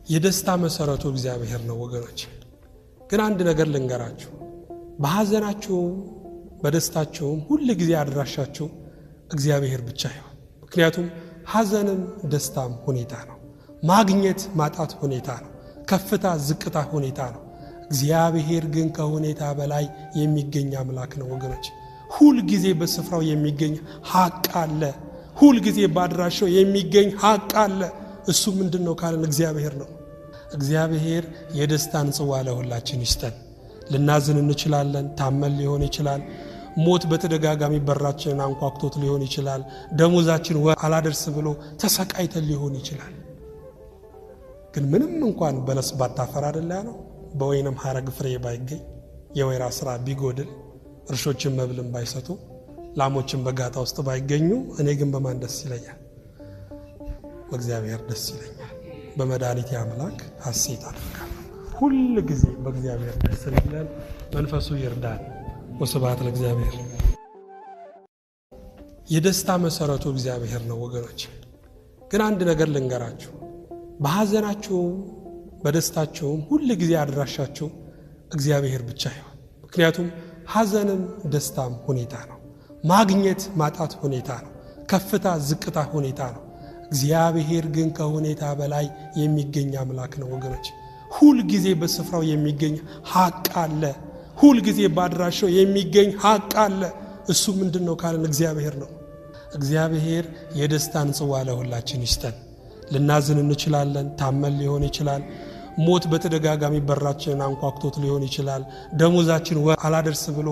የደስታ መሰረቱ እግዚአብሔር ነው ወገኖች። ግን አንድ ነገር ልንገራችሁ፣ በሐዘናችሁ በደስታችሁ ሁሉ ጊዜ አድራሻችሁ እግዚአብሔር ብቻ ይሁን። ምክንያቱም ሐዘንም ደስታም ሁኔታ ነው። ማግኘት ማጣት ሁኔታ ነው። ከፍታ ዝቅታ ሁኔታ ነው። እግዚአብሔር ግን ከሁኔታ በላይ የሚገኝ አምላክ ነው ወገኖች። ሁሉ ጊዜ በስፍራው የሚገኝ ሐቅ አለ። ሁሉ ጊዜ ባድራሻው የሚገኝ ሐቅ አለ። እሱ ምንድነው ካለን እግዚአብሔር ነው። እግዚአብሔር የደስታን ጽዋ ለሁላችን ይስጠን። ልናዝን እንችላለን። ታመን ሊሆን ይችላል። ሞት በተደጋጋሚ በራችንን አንኳኩቶት ሊሆን ይችላል። ደሞዛችን አላደርስ ብሎ ተሰቃይተን ሊሆን ይችላል። ግን ምንም እንኳን በለስ ባታፈራ አይደል ያለው፣ በወይንም ሐረግ ፍሬ ባይገኝ፣ የወይራ ስራ ቢጎድል፣ እርሾችን መብልን ባይሰጡ፣ ላሞችን በጋታ ውስጥ ባይገኙ፣ እኔ ግን በማን ደስ ይለኛል? በእግዚአብሔር ደስ ይለኛል። በመድኃኒቴ አምላክ ሐሴት አደርጋለሁ። ሁል ጊዜ በእግዚአብሔር ደስ ይለን። መንፈሱ ይርዳን። ወስብሐት ለእግዚአብሔር። የደስታ መሰረቱ እግዚአብሔር ነው ወገኖች። ግን አንድ ነገር ልንገራችሁ፣ በሐዘናችሁ በደስታችሁ ሁሉ ጊዜ አድራሻችሁ እግዚአብሔር ብቻ ይሁን። ምክንያቱም ሐዘንም ደስታም ሁኔታ ነው። ማግኘት ማጣት ሁኔታ ነው። ከፍታ ዝቅታ ሁኔታ ነው። እግዚአብሔር ግን ከሁኔታ በላይ የሚገኝ አምላክ ነው ወገኖች። ሁሉ ጊዜ በስፍራው የሚገኝ ሐቅ አለ። ሁሉ ጊዜ ባድራሻው የሚገኝ ሐቅ አለ። እሱ ምንድነው ካለን እግዚአብሔር ነው። እግዚአብሔር የደስታን ጽዋ ለሁላችን ይስጠን። ልናዝን እንችላለን። ታመን ሊሆን ይችላል። ሞት በተደጋጋሚ በራችንን አንኳኩቶት ሊሆን ይችላል። ደሞዛችን አላደርስ ብሎ